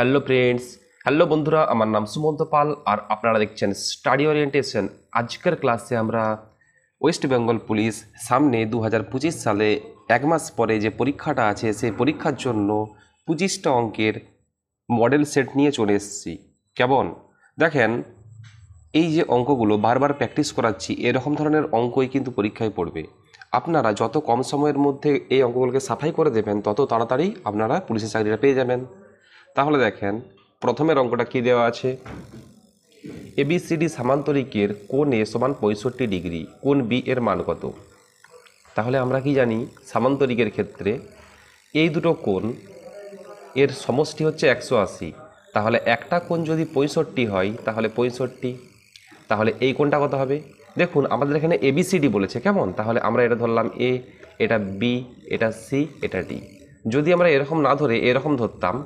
Hello friends, hello বন্ধুরা, আমার নাম সুমন্ত পাল আর আপনারা দেখছেন স্টাডি ওরিয়েন্টেশন। আজকের ক্লাসে আমরা ওয়েস্ট বেঙ্গল পুলিশ সামনে 2025 সালে এক মাস পরে যে পরীক্ষাটা আছে সেই পরীক্ষার জন্য 25টা অঙ্কের মডেল সেট নিয়ে চলে এসেছি। কেমন দেখেন, এই যে অঙ্কগুলো বারবার প্র্যাকটিস করাচ্ছি, এরকম ধরনের অঙ্কই কিন্তু পরীক্ষায় পড়বে। আপনারা যত কম সময়ের মধ্যে এই অঙ্কগুলোকে সাফাই করে দেবেন তত তাড়াতাড়ি আপনারা পুলিশের চাকরিটা পেয়ে যাবেন। তাহলে দেখেন, প্রথমের অঙ্কটা কী দেওয়া আছে, এবিসিডি সামান্তরিকের কোণ এ সমান 65 ডিগ্রি, কোণ বি এর মান কত? তাহলে আমরা কি জানি, সামান্তরিকের ক্ষেত্রে এই দুটো কোণ এর সমষ্টি হচ্ছে 180। তাহলে একটা কোণ যদি 65 হয় তাহলে 65, তাহলে এই কোণটা কত হবে? দেখুন আমাদের এখানে এবিসিডি বলেছে, কেমন? তাহলে আমরা এটা ধরলাম এ, এটা বি, এটা সি, এটা ডি। যদি আমরা এরকম না ধরে এরকম ধরতাম,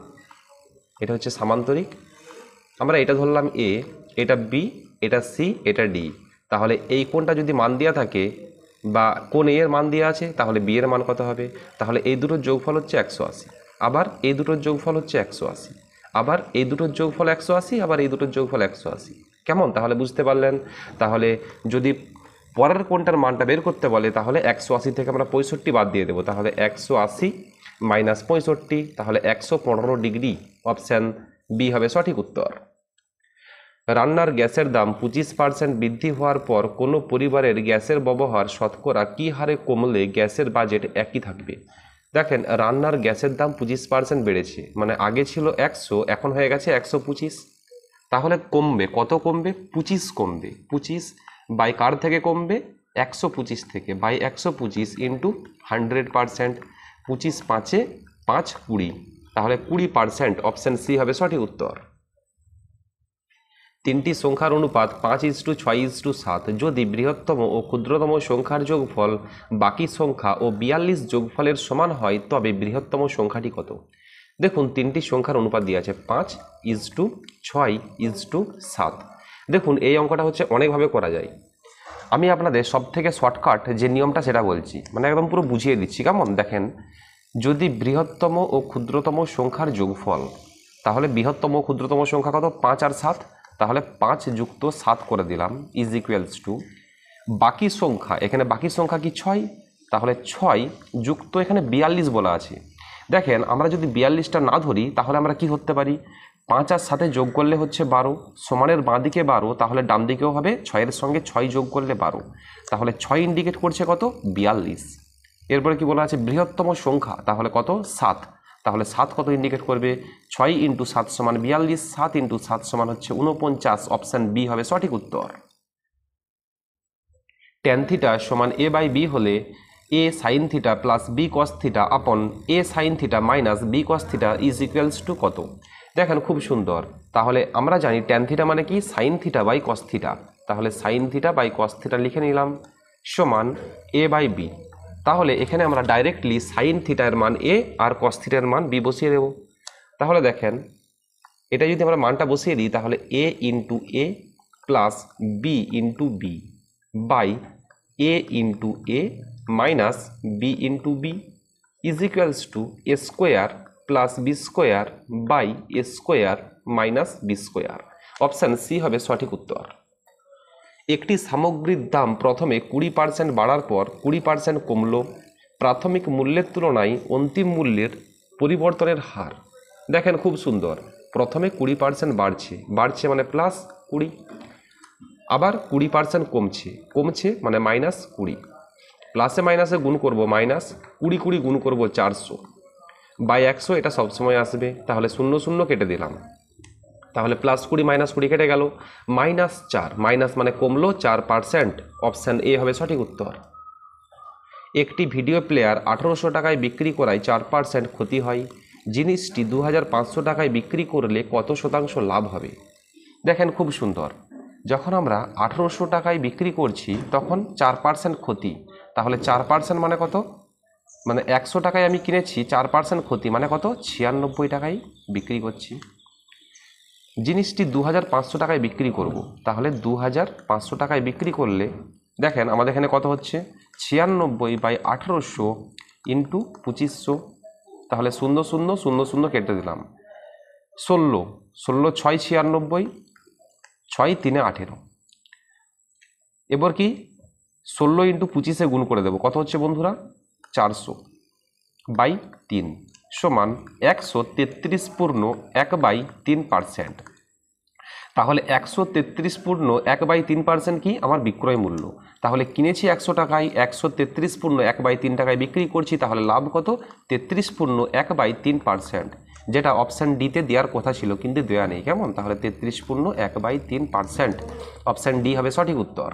এটা হচ্ছে সামান্তরিক, আমরা এটা ধরলাম এ, এটা বি, এটা সি, এটা ডি। তাহলে এই কোণটা যদি মান দেওয়া থাকে বা কোণ এ এর মান দেওয়া আছে, তাহলে বি এর মান কত হবে? তাহলে এই দুটোর যোগফল হচ্ছে 180, আবার এই দুটোর যোগফল হচ্ছে 180, আবার এই দুটোর যোগফল 180, আবার এই দুটোর যোগফল 180। কেমন? তাহলে বুঝতে পারলেন। তাহলে যদি পরের কোণটার মানটা বের করতে বলে তাহলে 180 থেকে আমরা 65 বাদ দিয়ে দেবো। তাহলে 180 মাইনাস 65, তাহলে 115 ডিগ্রি। অপশান বি হবে সঠিক উত্তর। রান্নার গ্যাসের দাম 25% বৃদ্ধি হওয়ার পর কোনো পরিবারের গ্যাসের ব্যবহার শতকরা কী হারে কমলে গ্যাসের বাজেট একই থাকবে? দেখেন, রান্নার গ্যাসের দাম 25% বেড়েছে, মানে আগে ছিল 100, এখন হয়ে গেছে 125। তাহলে কমবে কত? কমবে 25 কমবে। 25 বাই কার থেকে কমবে? 125 থেকে, বাই 125 ইন্টু 100%। 25 পাঁচে 5 20, তাহলে 20%। অপশান সি হবে সঠিক উত্তর। তিনটি সংখ্যার অনুপাত 5:6:7 যদি বৃহত্তম ও ক্ষুদ্রতম সংখ্যার যোগফল বাকি সংখ্যা ও 42 যোগফলের সমান হয় তবে বৃহত্তম সংখ্যাটি কত? দেখুন, তিনটি সংখ্যার অনুপাত দিয়ে আছে 5:6:7। দেখুন, এই অঙ্কটা হচ্ছে অনেকভাবে করা যায়। আমি আপনাদের সব থেকে শর্টকাট যে নিয়মটা সেটা বলছি, মানে একদম পুরো বুঝিয়ে দিচ্ছি। কেমন? দেখেন, যদি বৃহত্তম ও ক্ষুদ্রতম সংখ্যার যোগফল, তাহলে বৃহত্তম ও ক্ষুদ্রতম সংখ্যা কত? 5 আর 7, তাহলে 5 যুক্ত 7 করে দিলাম ইজ ইকুয়ালস টু বাকি সংখ্যা, এখানে বাকি সংখ্যা কি 6, তাহলে 6 যুক্ত এখানে 42 বলা আছে। দেখেন, আমরা যদি 42টা না ধরি তাহলে আমরা কি ধরতে পারি? 5 আর 7 যোগ করলে হচ্ছে 12, সমানের বাঁ দিকে 12, তাহলে ডান দিকেও হবে 6-এর সঙ্গে 6 যোগ করলে 12, তাহলে 6 ইন্ডিকেট করছে কত? 42। এরপরে কি বলা আছে? বৃহত্তম সংখ্যা, তাহলে কত? 7, তাহলে 7 কত ইন্ডিকেট করবে? 6 ইন্টু 7 সমান 42, 7 ইন্টু 7 সমান হচ্ছে 49। অপশান বি হবে সঠিক উত্তর। ট্যান থিটা সমান এ বাই বি হলে A sine theta plus B cos theta upon A sine theta minus B cos theta is equals to কত? দেখেন, খুব সুন্দর। তাহলে আমরা জানি ট্যান থিটা মানে কি? Sine theta by cos theta. তাহলে sine theta by cos theta লিখে নিলাম সমান এ বাই বি। তাহলে এখানে আমরা ডাইরেক্টলি সাইন থিটার মান এ আর কস থিটার মান বি বসিয়ে দেব। তাহলে দেখেন, এটা যদি আমরা মানটা বসিয়ে দিই তাহলে A into A plus B into B by A into A minus B into B is equals to A square plus B square by A square minus B square. Option C হবে সঠিক উত্তর। একটি সামগ্রীর দাম প্রথমে 20% বাড়ার পর 20% কমল, প্রাথমিক মূল্যের তুলনায় অন্তিম মূল্যের পরিবর্তনের হার। দেখেন, খুব সুন্দর। প্রথমে 20% বাড়ছে মানে প্লাস 20, আবার 20% কমছে মানে মাইনাস 20। প্লাসে মাইনাসে গুণ করব মাইনাস 20 গুণ করব 400 বাই 100, এটা সবসময় আসবে। তাহলে 0 0 কেটে দিলাম, তাহলে প্লাস 20 মাইনাস 20 কেটে গেল, -4, মাইনাস মানে কমলো 4%। অপশান এ হবে সঠিক উত্তর। একটি ভিডিও প্লেয়ার 1800 টাকায় বিক্রি করায় 4% ক্ষতি হয়, জিনিসটি 2500 টাকায় বিক্রি করলে কত শতাংশ লাভ হবে? দেখেন, খুব সুন্দর। যখন আমরা 1800 টাকায় বিক্রি করছি তখন 4% ক্ষতি, তাহলে 4% মানে কত? মানে 100 টাকায় আমি কিনেছি, 4% ক্ষতি মানে কত? 96 টাকায় বিক্রি করছি। জিনিসটি 2500 টাকায় বিক্রি করব, তাহলে 2500 টাকায় বিক্রি করলে দেখেন আমাদের এখানে কত হচ্ছে? 96 বাই 1800 ইন্টু 2500, তাহলে 0 0 0 0 কেটে দিলাম, 16, 16 6 96, 6 3 18। এবার কি 16 ইন্টু 25-এ গুণ করে দেবো, কত হচ্ছে বন্ধুরা 400/3 সমান 133.1/3%। তাহলে 133.1/3% কি আমার বিক্রয় মূল্য। তাহলে কিনেছি 100 টাকায়, 133.1/3 টাকায় বিক্রি করছি, তাহলে লাভ কত 33.1/3%, যেটা অপশান ডিতে দেওয়ার কথা ছিল কিন্তু দেওয়া নেই। কেমন, তাহলে 33.1/3%, অপশান ডি হবে সঠিক উত্তর।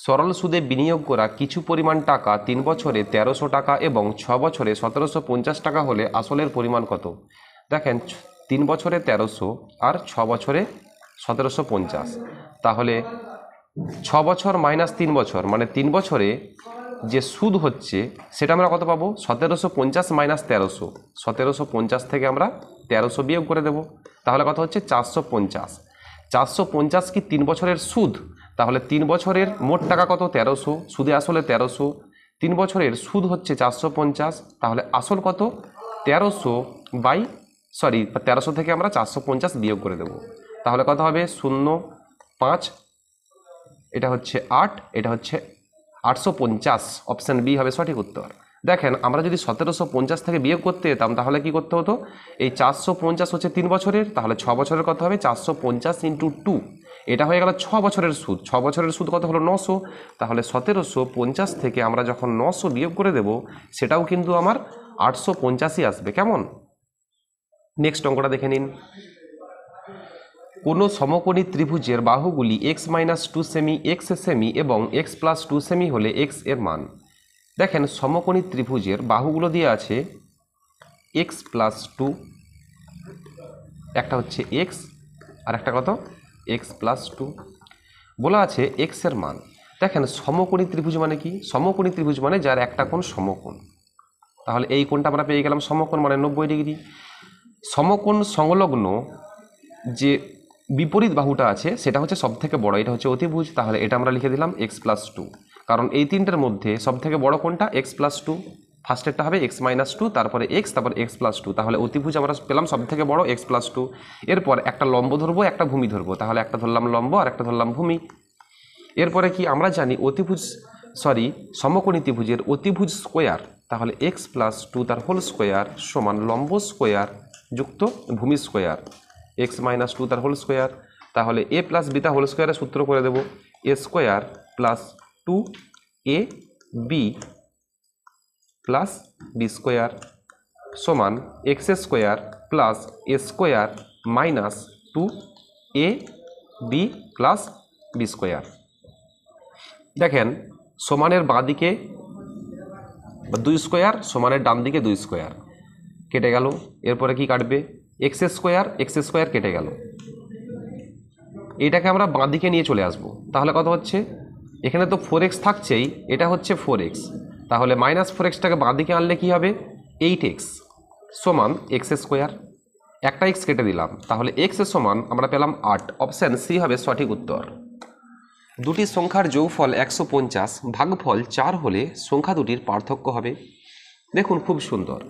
সরল সুদে বিনিয়োগ করা কিছু পরিমাণ টাকা 3 বছরে 1300 টাকা এবং 6 বছরে 1750 টাকা হলে আসলের পরিমাণ কত। দেখেন 3 বছরে 1300 আর 6 বছরে 1750, তাহলে 6 বছর মাইনাস 3 বছর মানে 3 বছরে যে সুদ হচ্ছে সেটা আমরা কত পাবো 1750 মাইনাস 1300, 1750 থেকে আমরা 1300 বিয়োগ করে দেব, তাহলে কত হচ্ছে 450। 450 কি 3 বছরের সুদ, তাহলে 3 বছরের মোট টাকা কত 1300, সুদে আসলে 1300, 3 বছরের সুদ হচ্ছে 450, তাহলে আসল কত 1300 থেকে আমরা 450 বিয়োগ করে দেব, তাহলে কত হবে 0.5, এটা হচ্ছে 8, এটা হচ্ছে 850, অপশান বি হবে সঠিক উত্তর। দেখেন আমরা যদি 1750 থেকে বিয়োগ করতে যেতাম তাহলে কি করতে হতো, এই 450 হচ্ছে 3 বছরের, তাহলে 6 বছরের কত হবে 450 ইন্টু 2, এটা হয়ে গেল 6 বছরের সুদ। 6 বছরের সুদ কত হলো 900, তাহলে 1750 থেকে আমরা যখন 900 বিয়োগ করে দেব সেটাও কিন্তু আমার 850ই আসবে। কেমন, নেক্সট অঙ্কটা দেখে নিন। কোনো সমকোণী ত্রিভুজের বাহুগুলি x-2 সেমি, x সেমি এবং x+2 সেমি হলে x এর মান। দেখেন সমকোণী ত্রিভুজের বাহুগুলো দিয়ে আছে x+2, একটা হচ্ছে x আর একটা কত x+2, বলা আছে x এর মান। দেখেন সমকোণী ত্রিভুজ মানে কি, সমকোণী ত্রিভুজ মানে যার একটা কোণ সমকোণ, তাহলে এই কোণটা আমরা পেয়ে গেলাম সমকোণ মানে 90 ডিগ্রি। সমকোণ সংলগ্ন যে বিপরীত বাহুটা আছে সেটা হচ্ছে সব থেকে বড়, এটা হচ্ছে অতিভুজ, তাহলে এটা আমরা লিখে দিলাম x+2, কারণ এই তিনটের মধ্যে সব থেকে বড় কোনটা x+2, ফার্স্টেরটা হবে x-2, তারপরে x, তারপর x+2, তাহলে অতিভুজ আমরা পেলাম সব থেকে বড় x+2। এরপর একটা লম্ব ধরবো একটা ভূমি ধরবো, তাহলে একটা ধরলাম লম্ব আর একটা ধরলাম ভূমি। এরপরে কি আমরা জানি সমকোণী ত্রিভুজের অতিভুজ স্কোয়ার, তাহলে x+2 তার হোল স্কোয়ার সমান লম্ব স্কোয়ার যুক্ত ভূমি স্কোয়ার x-2 তার হোল স্কোয়ার, তাহলে a + b তার হোল স্কোয়ারের সূত্র করে দেব a² + 2ab + b² সমান x² + a² - 2ab + b²। দেখেন সমানের বাঁ দিকে 2 স্কোয়ার, সমানের ডান দিকে 2 স্কোয়ার কেটে গেল, এরপরে কি কাটবে x² কেটে গেল, এটাকে আমরা বাঁ দিকে নিয়ে চলে আসব, তাহলে কত হচ্ছে এখানে তো 4x থাকছেই, এটা হচ্ছে 4x, তাহলে -4xটাকে বাঁ দিকে আনলে কি হবে 8x সমান x², একটা x কেটে দিলাম, তাহলে x সমান আমরা পেলাম 8, অপশান সি হবে সঠিক উত্তর। দুটি সংখ্যার যোগফল 150, ভাগফল 4 হলে সংখ্যা দুটির পার্থক্য হবে। দেখুন খুব সুন্দর,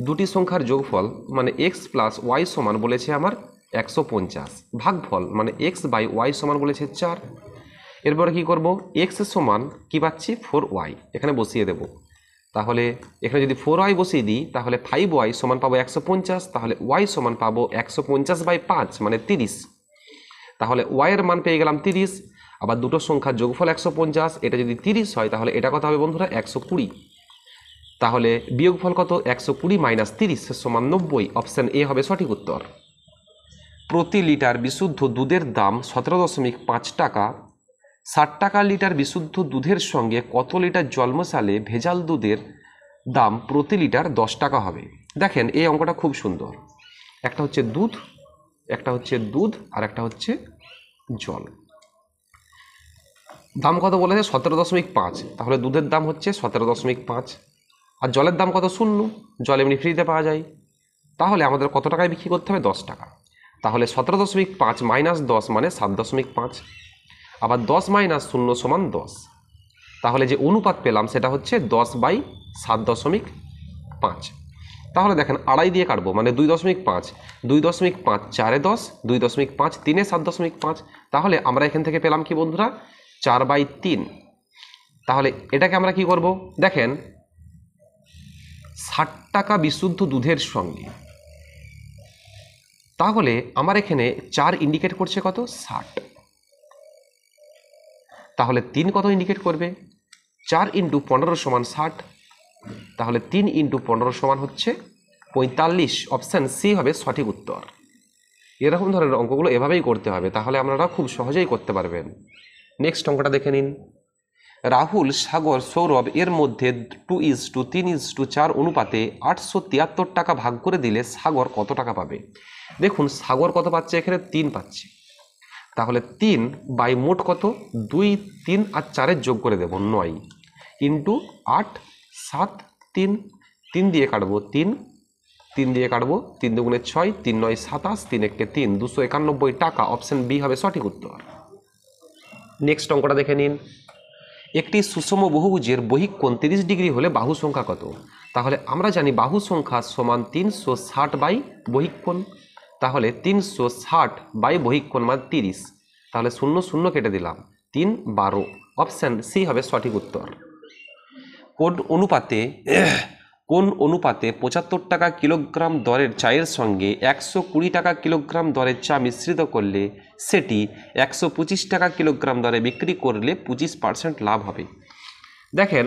দুটি সংখ্যার যোগফল মানে x+y সমান বলেছে আমার 150, ভাগফল মানে x/y সমান বলেছে 4। এরপরে কি করব, x সমান কি পাচ্ছি 4y, এখানে বসিয়ে দেব, তাহলে এখানে যদি 4y বসিয়ে দিই তাহলে 5y সমান পাবো 150, তাহলে y সমান পাবো 150/5 মানে 30, তাহলে y এর মান পেয়ে গেলাম 30। আবার দুটো সংখ্যার যোগফল 150, এটা যদি 30 হয় তাহলে এটা কত হবে বন্ধুরা 120, তাহলে বিয়োগফল কত 120 - 30 সমান 90, অপশান এ হবে সঠিক উত্তর। প্রতি লিটার বিশুদ্ধ দুধের দাম 17.5 টাকা, 60 টাকা লিটার বিশুদ্ধ দুধের সঙ্গে কত লিটার জল মেশালে ভেজাল দুধের দাম প্রতি লিটার 10 টাকা হবে। দেখেন এই অঙ্কটা খুব সুন্দর, একটা হচ্ছে দুধ আর একটা হচ্ছে জল, দাম কত বলেছে 17.5, তাহলে দুধের দাম হচ্ছে 17.5 আর জলের দাম কত 0, জল এমনি ফ্রিতে পাওয়া যায়, তাহলে আমাদের কত টাকায় বিক্রি করতে হবে 10 টাকা, তাহলে 17.5 - 10 মানে 7.5, আবার 10 - 0 সমান 10, তাহলে যে অনুপাত পেলাম সেটা হচ্ছে 10/7.5। তাহলে দেখেন আড়াই দিয়ে কাটবো, মানে 2.5, 2.5 4 10, 2.5 3 7.5। তাহলে আমরা এখান থেকে পেলাম কি বন্ধুরা, 4/3। তাহলে এটাকে আমরা কি করব, দেখেন 60 টাকা বিশুদ্ধ দুধের সঙ্গে, তাহলে আমার এখানে 4 ইন্ডিকেট করছে কত, 60। তাহলে 3 কত ইন্ডিকেট করবে, 4 × 15 = 60। তাহলে 3 × 15 সমান হচ্ছে 45। অপশান সি হবে সঠিক উত্তর। এরকম ধরনের অঙ্কগুলো এভাবেই করতে হবে, তাহলে আপনারা খুব সহজেই করতে পারবেন। নেক্সট অঙ্কটা দেখে নিন। রাহুল, সাগর, সৌরভ এর মধ্যে 2:3:4 অনুপাতে 873 টাকা ভাগ করে দিলে সাগর কত টাকা পাবে। দেখুন সাগর কত পাচ্ছে, এখানে 3 পাচ্ছে। তাহলে 3 বাই মোট কত, 2 3 আর 4 যোগ করে দেব 9 × 8 7 3। 3 দিয়ে কাটবো 3, 3 দিয়ে কাটবো 3 দুগুণে 6, 3 9 27, 3 1 3, 291 টাকা। অপশন বি হবে সঠিক উত্তর। নেক্সট অঙ্কটা দেখে নিন। একটি সুষম বহুভুজের বহিঃ কোণ 30 ডিগ্রি হলে বাহু সংখ্যা কত। তাহলে আমরা জানি বাহু সংখ্যা সমান 360 বাই বহিঃ কোণ। তাহলে 360 বাই বহিঃ কোণ মান 30। তাহলে 0 0 কেটে দিলাম, 3 12। অপশান সি হবে সঠিক উত্তর। কোন অনুপাতে 75 টাকা কিলোগ্রাম দরের চায়ের সঙ্গে 120 টাকা কিলোগ্রাম দরের চা মিশ্রিত করলে সেটি 125 টাকা কিলোগ্রাম দরে বিক্রি করলে 25% লাভ হবে। দেখেন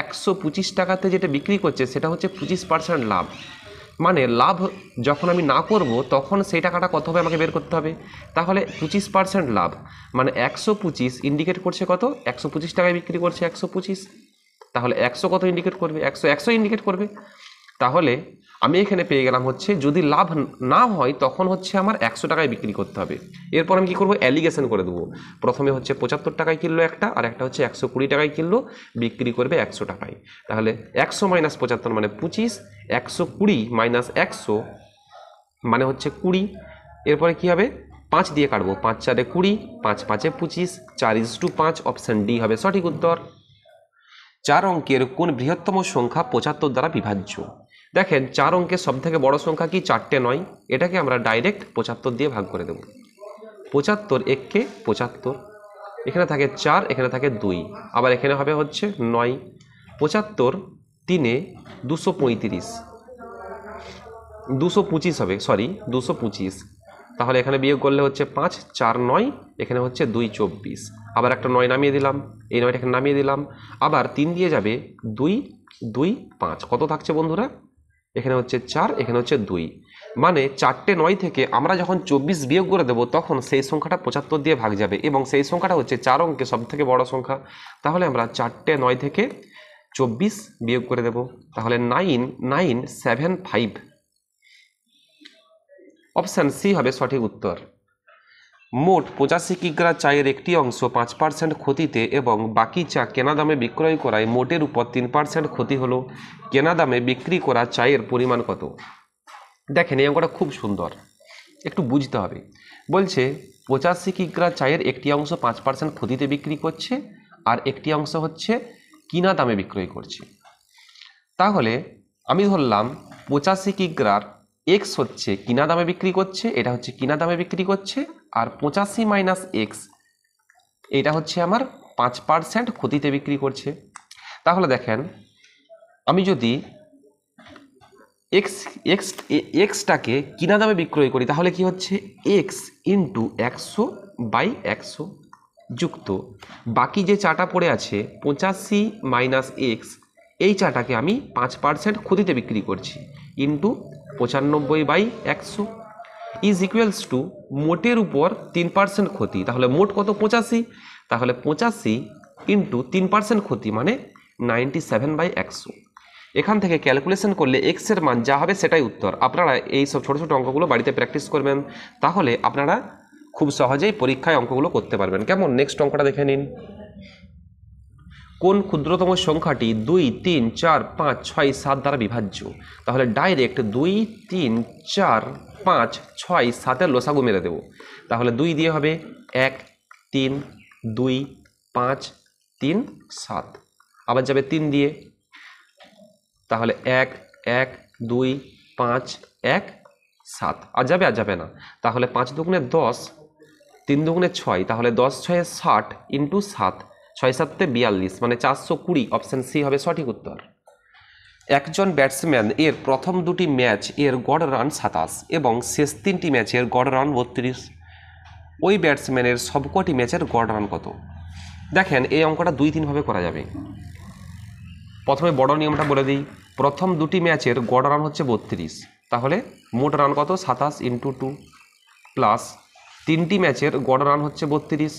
125 টাকাতে যেটা বিক্রি করছে সেটা হচ্ছে 25% লাভ, মানে লাভ যখন আমি না করব তখন সেই টাকাটা কত হবে আমাকে বের করতে হবে। তাহলে 25% লাভ মানে 125 ইন্ডিকেট করছে কত, 125 টাকায় বিক্রি করছে 125। তাহলে 100 কত ইন্ডিকেট করবে, 100 ইন্ডিকেট করবে। তাহলে আমি এখানে পেয়ে গেলাম হচ্ছে যদি লাভ না হয় তখন হচ্ছে আমার 100 টাকায় বিক্রি করতে হবে। এরপর আমি কী করবো, অ্যালিগেশন করে দেবো। প্রথমে হচ্ছে 75 টাকায় কিনলো একটা, আর একটা হচ্ছে 120 টাকায় কিনলো, বিক্রি করবে 100 টাকায়। তাহলে 100 - 75 মানে 25, 120 - 100 মানে হচ্ছে 20। এরপরে কী হবে, 5 দিয়ে কাটবো, 5 4 20, 5 5 25, 4:5। অপশান ডি হবে সঠিক উত্তর। 4 অঙ্কের কোন বৃহত্তম সংখ্যা 75 দ্বারা বিভাজ্য। দেখেন 4 অঙ্কের সবথেকে বড় সংখ্যা কি, 4টে 9। এটাকে আমরা ডাইরেক্ট 75 দিয়ে ভাগ করে দেব। 75 1 75, এখানে থাকে 4, এখানে থাকে 2, আবার এখানে হবে হচ্ছে 9। 75 3 235, 225 হবে, সরি 225। তাহলে এখানে বিয়োগ করলে হচ্ছে 5 4 9, এখানে হচ্ছে 2 24, আবার একটা 9 নামিয়ে দিলাম, এই 9টা এখানে নামিয়ে দিলাম, আবার 3 দিয়ে যাবে 2 2 5, কত থাকছে বন্ধুরা, এখানে হচ্ছে 4, এখানে হচ্ছে 2, মানে 4টে 9 থেকে আমরা যখন 24 বিয়োগ করে দেবো তখন সেই সংখ্যাটা 75 দিয়ে ভাগ যাবে, এবং সেই সংখ্যাটা হচ্ছে 4 অঙ্কে সবথেকে বড় সংখ্যা। তাহলে আমরা 4টে 9 থেকে 24 বিয়োগ করে দেব, তাহলে 9975। অপশান সি হবে সঠিক উত্তর। মোট 85 কিগ্রা চায়ের একটি অংশ 5% ক্ষতিতে এবং বাকি চা কেনা দামে বিক্রয় করায় মোটের উপর 3% ক্ষতি হলো। কেনা দামে বিক্রি করা চায়ের পরিমাণ কত। দেখেন এই অঙ্কটা খুব সুন্দর, একটু বুঝতে হবে। বলছে 85 কিগ্রা চায়ের একটি অংশ 5% ক্ষতিতে বিক্রি করছে, আর একটি অংশ হচ্ছে কিনা দামে বিক্রয় করছে। তাহলে আমি ধরলাম 85 কিগ্রার এক্স হচ্ছে কিনা দামে বিক্রি করছে, এটা হচ্ছে কিনা দামে বিক্রি করছে, আর 85 - এক্স এটা হচ্ছে আমার 5% ক্ষতিতে বিক্রি করছে। তাহলে দেখেন আমি যদি এক্সটাকে কিনা দামে বিক্রয় করি তাহলে কি হচ্ছে, এক্স ইন্টু 100/100 যুক্ত বাকি যে চাটা পড়ে আছে 85 - এক্স, এই চাটাকে আমি 5% ক্ষতিতে বিক্রি করছি, ইন্টু 95/100 ইজ ইকুয়ালস টু মোটের উপর 3% ক্ষতি। তাহলে মোট কত, 85। তাহলে 85 ইন্টু 3% ক্ষতি মানে 97/100। এখান থেকে ক্যালকুলেশন করলে এক্স এর মান যা হবে সেটাই উত্তর। আপনারা এই সব ছোটো ছোটো অঙ্কগুলো বাড়িতে প্র্যাকটিস করবেন, তাহলে আপনারা খুব সহজেই পরীক্ষায় অঙ্কগুলো করতে পারবেন। কেমন, নেক্সট অঙ্কটা দেখে নিন। কোন ক্ষুদ্রতম সংখ্যাটি 2 3 4 5 6 7 দ্বারা বিভাজ্য। তাহলে ডাইরেক্ট 2 3 4 5 6 7 এর লসাগু মেরে দেব। তাহলে 2 দিয়ে হবে 1 3 2 5 3 7, আবার যাবে 3 দিয়ে, তাহলে 1 1 2 5 1 7 আর যাবে না, তাহলে 5 দুগুণে 10, 3 দুগুণে 6, তাহলে 10 6 60 ইন্টু 7, 6 7 42, মানে 420। অপশান সি হবে সঠিক উত্তর। একজন ব্যাটসম্যান এর প্রথম দুটি ম্যাচ এর গড় রান 27 এবং শেষ 3টি ম্যাচের গড় রান 32, ওই ব্যাটসম্যানের সবকটি ম্যাচের গড় রান কত? দেখেন এই অঙ্কটা 2-3 ভাবে করা যাবে। প্রথমে বড় নিয়মটা বলে দিই, প্রথম দুটি ম্যাচের গড় রান হচ্ছে 32, তাহলে মোট রান কত? 27 ইন্টু 2 প্লাস 3টি ম্যাচের গড় রান হচ্ছে 32,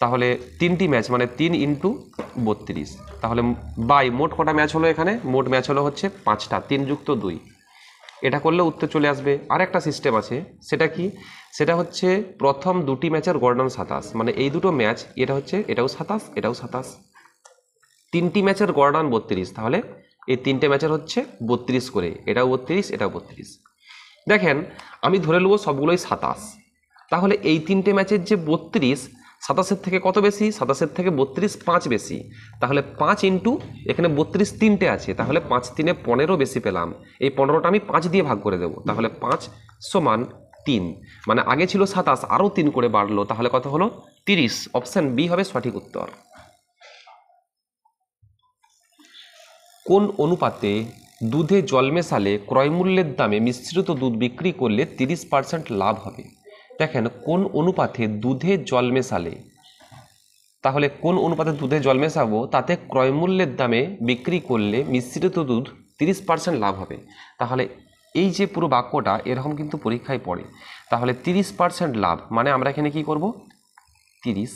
তাহলে 3টি ম্যাচ মানে 3 ইন্টু 32, তাহলে বাই মোট কটা ম্যাচ হলো? এখানে মোট ম্যাচ হলো হচ্ছে 5টা, 3 যুক্ত 2। এটা করলে উত্তর চলে আসবে। আর একটা সিস্টেম আছে, সেটা কি? সেটা হচ্ছে প্রথম দুটি ম্যাচের গড় রান 27, মানে এই দুটো ম্যাচ, এটা হচ্ছে এটাও 27 এটাও 27, 3টি ম্যাচের গড় রান 32, তাহলে এই 3টে ম্যাচের হচ্ছে 32 করে, এটাও 32 এটাও 32। দেখেন আমি ধরে নেব সবগুলোই 27, তাহলে এই 3টে ম্যাচের যে 32, 27-এর থেকে কত বেশি? 27-এর থেকে 32 5 বেশি, তাহলে 5 ইন্টু এখানে 32 3টে আছে, তাহলে 5 3 15 বেশি পেলাম। এই 15টা আমি 5 দিয়ে ভাগ করে দেবো, তাহলে 5 সমান 3, মানে আগে ছিল 27 আরও 3 করে বাড়লো, তাহলে কত হলো? 30। অপশান বি হবে সঠিক উত্তর। কোন অনুপাতে দুধে জল মেশালে ক্রয়মূল্যের দামে মিশ্রিত দুধ বিক্রি করলে 30% লাভ হবে? দেখেন কোন অনুপাতে দুধে জল মেশালে, তাহলে কোন অনুপাতে দুধে জল মেশাবো তাতে ক্রয়মূল্যের দামে বিক্রি করলে মিশ্রিত দুধ 30% লাভ হবে। তাহলে এই যে পুরো বাক্যটা এরকম কিন্তু পরীক্ষায় পড়ে, তাহলে 30% লাভ মানে আমরা এখানে কি করব? 30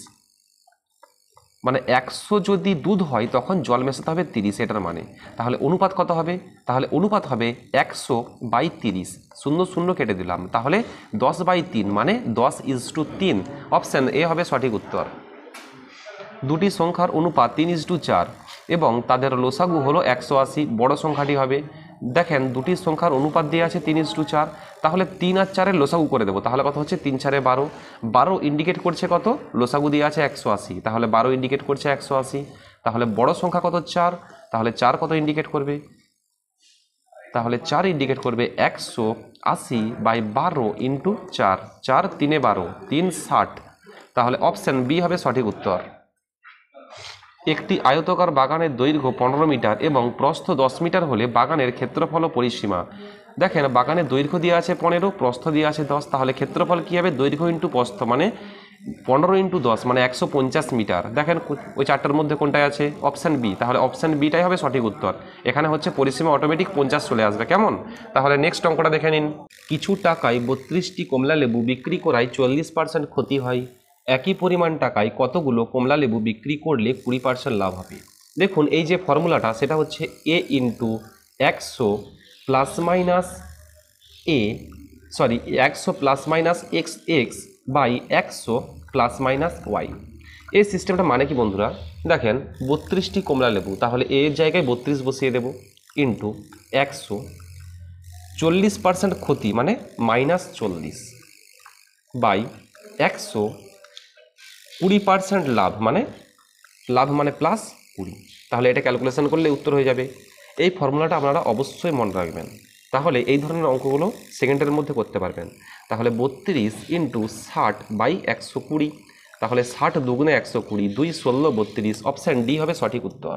মানে 100 যদি দুধ হয় তখন জল মেশাতে হবে 30, এটার মানে। তাহলে অনুপাত কত হবে? তাহলে অনুপাত হবে 100/30, 0 0 কেটে দিলাম, তাহলে 10/3 মানে 10:3। অপশান এ হবে সঠিক উত্তর। দুটি সংখ্যার অনুপাত 3:4 এবং তাদের লসাগু হলো 180, বড় সংখ্যাটি হবে। দেখেন দুটি সংখ্যার অনুপাত দিয়ে আছে 3:4, তাহলে 3 আর 4-এর লসাগু করে দেবো, তাহলে কত হচ্ছে? 3 4 12, 12 ইন্ডিকেট করছে কত? লসাগু দিয়ে আছে 180, তাহলে 12 ইন্ডিকেট করছে 180, তাহলে বড় সংখ্যা কত? 4, তাহলে 4 কত ইন্ডিকেট করবে? তাহলে 4 ইন্ডিকেট করবে 180/12 ইন্টু 4, 4 3 12, 3 60, তাহলে অপশান বি হবে সঠিক উত্তর। একটি আয়তাকার বাগানের দৈর্ঘ্য 15 মিটার এবং প্রস্থ 10 মিটার হলে বাগানের ক্ষেত্রফল ও পরিসীমা। দেখেন বাগানের দৈর্ঘ্য দিয়ে আছে 15, প্রস্থ দিয়ে আছে 10, তাহলে ক্ষেত্রফল কী হবে? দৈর্ঘ্য ইন্টু প্রস্থ মানে 15 ইন্টু 10 মানে 150 মিটার। দেখেন ওই চারটার মধ্যে কোনটায় আছে? অপশান বি, তাহলে অপশান বিটাই হবে সঠিক উত্তর। এখানে হচ্ছে পরিসীমা অটোমেটিক 50 চলে আসবে। কেমন? তাহলে নেক্সট অঙ্কটা দেখে নিন। কিছু টাকায় 32টি কমলা লেবু বিক্রি করায় 40% ক্ষতি হয়, একই পরিমাণ টাকায় কতগুলো কমলা লেবু বিক্রি করলে 20% লাভ হবে? দেখুন এই যে ফর্মুলাটা সেটা হচ্ছে A into 100 plus minus A, sorry 100 plus minus X X by 100 plus minus Y. এই সিস্টেমটা মানে কি বন্ধুরা? দেখেন 32টি কমলা লেবু, তাহলে এর জায়গায় 32 বসিয়ে দেব, ইন্টু 100, 40% ক্ষতি মানে -40 বাই 100, 20% লাভ মানে প্লাস 20, তাহলে এটা ক্যালকুলেশন করলে উত্তর হয়ে যাবে। এই ফর্মুলাটা আপনারা অবশ্যই মনে রাখবেন, তাহলে এই ধরনের অঙ্কগুলো সেকেন্ডের মধ্যে করতে পারবেন। তাহলে 32 ইন্টু 60/120, তাহলে 60 দুগুণে 120, 2 16 32, অপশান ডি হবে সঠিক উত্তর।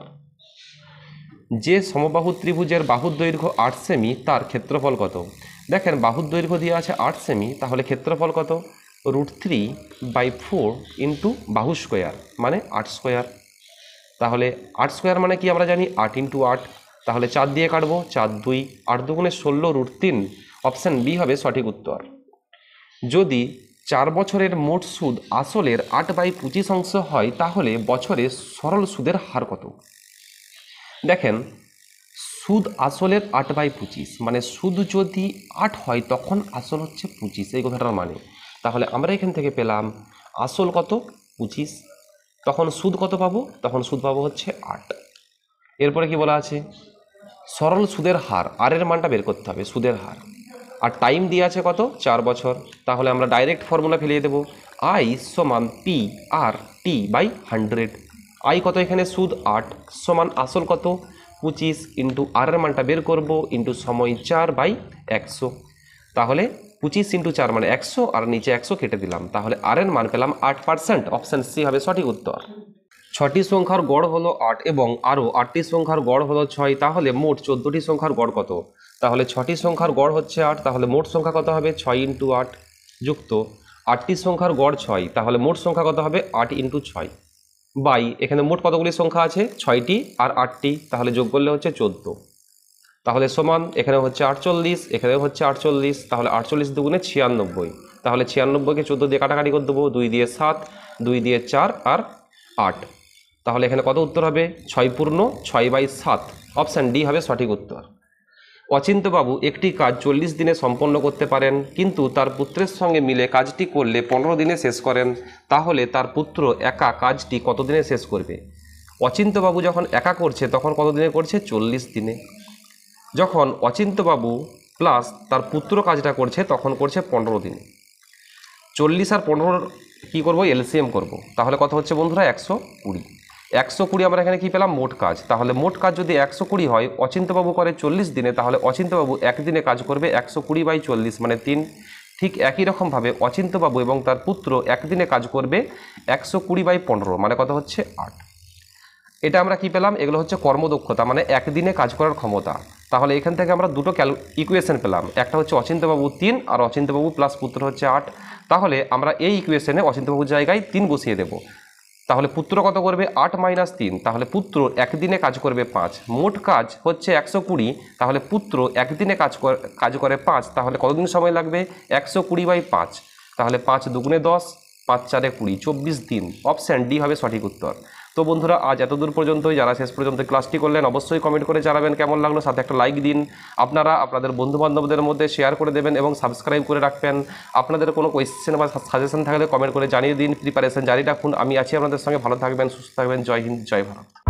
যে সমবাহু ত্রিভুজের বাহুর দৈর্ঘ্য 8 সেমি তার ক্ষেত্রফল কত? দেখেন বাহুর দৈর্ঘ্য দিয়ে আছে 8 সেমি, তাহলে ক্ষেত্রফল কত? √3/4 ইন্টু বাহু স্কোয়ার মানে 8 স্কোয়ার, তাহলে 8 স্কোয়ার মানে কি আমরা জানি 8 ইন্টু 8, তাহলে 4 দিয়ে কাটবো, 4 2, 8 দুগুণে 16 √3, অপশান বি হবে সঠিক উত্তর। যদি 4 বছরের মোট সুদ আসলের 8/25 অংশ হয় তাহলে বছরে সরল সুদের হার কত? দেখেন সুদ আসলের 8/25 মানে সুদ যদি 8 হয় তখন আসল হচ্ছে 25, এই কথাটার মানে। তাহলে আমরা এখান থেকে পেলাম আসল কত? 25, তখন সুদ কত পাবো? তখন সুদ পাবো হচ্ছে 8। এরপরে কি বলা আছে? সরল সুদের হার, আর এর মানটা বের করতে হবে, সুদের হার, আর টাইম দিয়ে আছে কত? 4 বছর, তাহলে আমরা ডাইরেক্ট ফর্মুলা ফেলিয়ে দেবো, আই সমান P R T by 100। I কত? এখানে সুদ 8 সমান আসল কত? 25 ইন্টু আর এর মানটা বের করব ইন্টু সময় 4/100। তাহলে 25 ইন্টু 4 মানে 100, আর নিচে 100 কেটে দিলাম, তাহলে আর এর মান পেলাম 8%। অপশান সি হবে সঠিক উত্তর। 6টি সংখ্যার গড় হলো 8 এবং আরও 8টি সংখ্যার গড় হলো 6, তাহলে মোট 14টি সংখ্যার গড় কত? তাহলে 6টি সংখ্যার গড় হচ্ছে 8, তাহলে মোট সংখ্যা কত হবে? 6 ইন্টু 8 যুক্ত 8টি সংখ্যার গড় 6, তাহলে মোট সংখ্যা কত হবে? 8 ইন্টু 6 বাই এখানে মোট কতগুলি সংখ্যা আছে? 6টি আর 8টি, তাহলে যোগ করলে হচ্ছে 14, তাহলে সমান এখানে হচ্ছে 48, এখানে হচ্ছে 48, তাহলে 48 দুগুণে 96, তাহলে 96কে 14 দিয়ে কাটাকাটি করে দেবো, 2 দিয়ে 7, 2 দিয়ে 4 আর 8, তাহলে এখানে কত উত্তর হবে? 6 পূর্ণ 6/7। অপশান ডি হবে সঠিক উত্তর। অচিন্ত্যবাবু একটি কাজ 40 দিনে সম্পন্ন করতে পারেন, কিন্তু তার পুত্রের সঙ্গে মিলে কাজটি করলে 15 দিনে শেষ করেন, তাহলে তার পুত্র একা কাজটি কত দিনে শেষ করবে? অচিন্ত্যবাবু যখন একা করছে তখন কত দিনে করছে? 40 দিনে। যখন অচিন্ত্যবাবু প্লাস তার পুত্র কাজটা করছে তখন করছে 15 দিনে। 40 আর 15 কী করবো? এলসিএম করব, তাহলে কত হচ্ছে বন্ধুরা? 120। 120 আমরা এখানে কী পেলাম? মোট কাজ। তাহলে মোট কাজ যদি 120 হয়, অচিন্ত্যবাবু করে 40 দিনে, তাহলে অচিন্ত্যবাবু একদিনে কাজ করবে 120/40 মানে 3। ঠিক একই রকমভাবে অচিন্ত্যবাবু এবং তার পুত্র একদিনে কাজ করবে 120/15 মানে কত হচ্ছে? 8। এটা আমরা কি পেলাম? এগুলো হচ্ছে কর্মদক্ষতা, মানে একদিনে কাজ করার ক্ষমতা। তাহলে এখান থেকে আমরা দুটো ইকুয়েশন পেলাম, একটা হচ্ছে অচিন্ত্যবাবু 3 আর অচিন্ত্যবাবু প্লাস পুত্র হচ্ছে 8। তাহলে আমরা এই ইকুয়েশনে অচিন্ত্যবাবুর জায়গায় 3 বসিয়ে দেব, তাহলে পুত্র কত করবে? 8 - 3, তাহলে পুত্র একদিনে কাজ করবে 5। মোট কাজ হচ্ছে 120, তাহলে পুত্র একদিনে কাজ করে 5, তাহলে কতদিন সময় লাগবে? 120/5, তাহলে 5 দুগুণে 10, 5 4 20, 24 দিন। অপশান ডি হবে সঠিক উত্তর। তো বন্ধুরা আজ এতদূর পর্যন্তই। যারা শেষ পর্যন্ত ক্লাসটি করলেন অবশ্যই কমেন্ট করে জানাবেন কেমন লাগলো, সাথে একটা লাইক দিন। আপনারা আপনাদের বন্ধুবান্ধবদের মধ্যে শেয়ার করে দেবেন এবং সাবস্ক্রাইব করে রাখবেন। আপনাদের কোনো কোয়েশ্চেন বা সাজেশন থাকলে কমেন্ট করে জানিয়ে দিন। প্রিপারেশন জারি রাখুন। আমি আছি আপনাদের সঙ্গে। ভালো থাকবেন, সুস্থ থাকবেন। জয় হিন্দ, জয় ভারত।